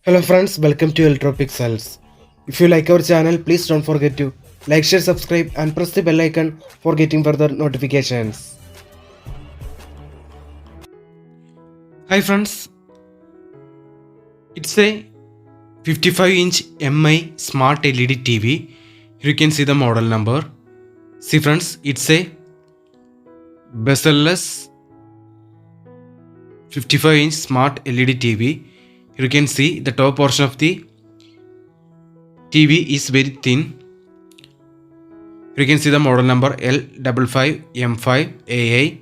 Hello friends, welcome to L55M5-AI. If you like our channel, please don't forget to like, share, subscribe and press the bell icon for getting further notifications. Hi friends, it's a 55-inch MI smart LED TV. Here you can see the model number. See friends, it's a bezel-less 55-inch smart LED TV. Here you can see the top portion of the TV is very thin. You can see the model number L55M5-AI.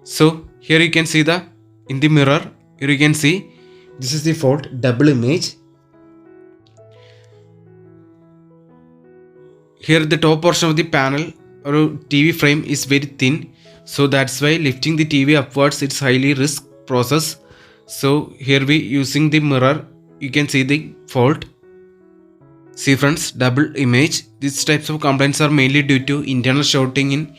So here you can see in the mirror, here you can see this is the fault double image. Here the top portion of the panel or TV frame is very thin, so that's why lifting the TV upwards it's highly risk process. So here we using the mirror, you can see the fault. See friends, double image. These types of complaints are mainly due to internal shorting in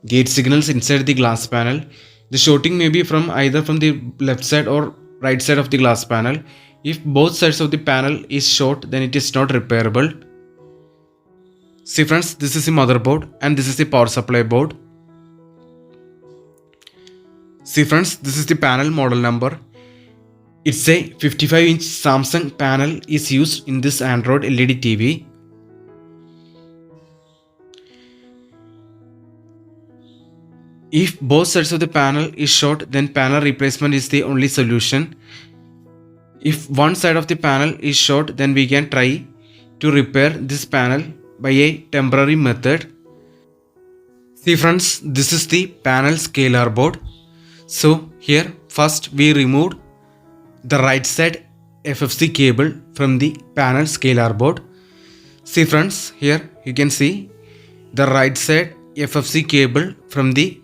gate signals inside the glass panel. The shorting may be from either from the left side or right side of the glass panel. If both sides of the panel is short, then it is not repairable. See friends, this is the motherboard and this is the power supply board. See friends, this is the panel model number. It's a 55-inch Samsung panel is used in this Android LED TV. If both sides of the panel is short, then panel replacement is the only solution. If one side of the panel is short, then we can try to repair this panel by a temporary method. See friends, this is the panel scalar board. So here first we removed the right side FFC cable from the panel scalar board. See friends, here you can see the right side FFC cable from the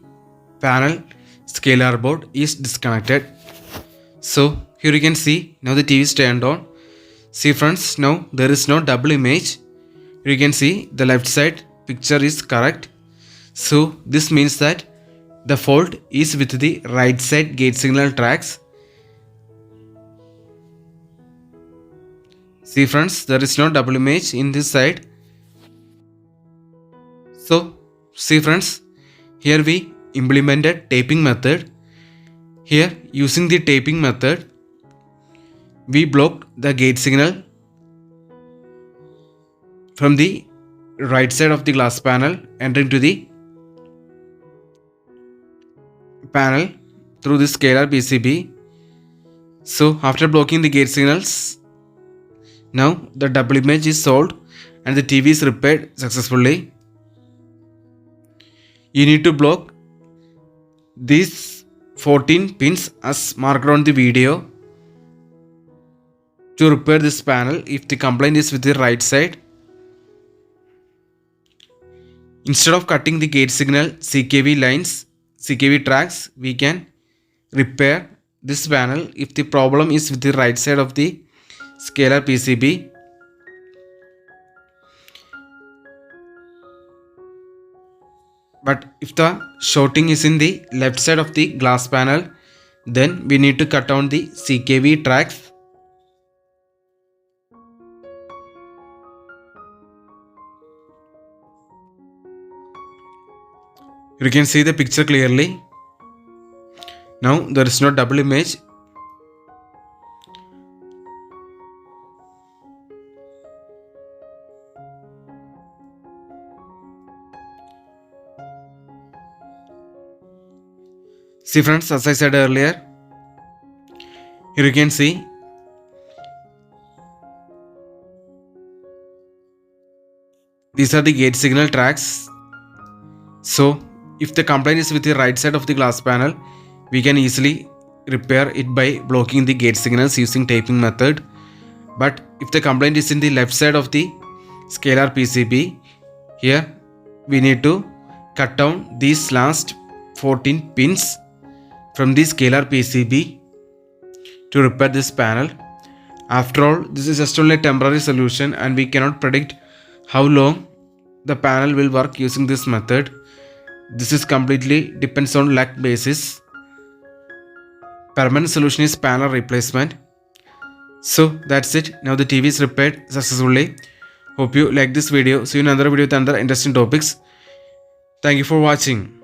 panel scalar board is disconnected. So here you can see now the TV is turned on. See friends, now there is no double image. Here you can see the left side picture is correct. So this means that the fault is with the right side gate signal tracks. See friends, there is no double image in this side. So see friends, here we implemented taping method. Here using the taping method, we blocked the gate signal from the right side of the glass panel entering to the panel through the scalar PCB. So after blocking the gate signals, now the double image is solved and the TV is repaired successfully. You need to block these 14 pins as marked on the video to repair this panel if the complaint is with the right side. Instead of cutting the gate signal CKV lines, CKV tracks, we can repair this panel if the problem is with the right side of the scalar PCB. But if the shorting is in the left side of the glass panel, then we need to cut down the CKV tracks. You can see the picture clearly. Now there is no double image. See friends, as I said earlier, here you can see these are the gate signal tracks. So if the complaint is with the right side of the glass panel, we can easily repair it by blocking the gate signals using taping method. But if the complaint is in the left side of the scalar PCB, here we need to cut down these last 14 pins from the scalar PCB to repair this panel. After all, this is just only a temporary solution and we cannot predict how long the panel will work using this method. This is completely depends on luck basis. Permanent solution is panel replacement. So that's it. Now the TV is repaired successfully. Hope you like this video. See you in another video with another interesting topics. Thank you for watching.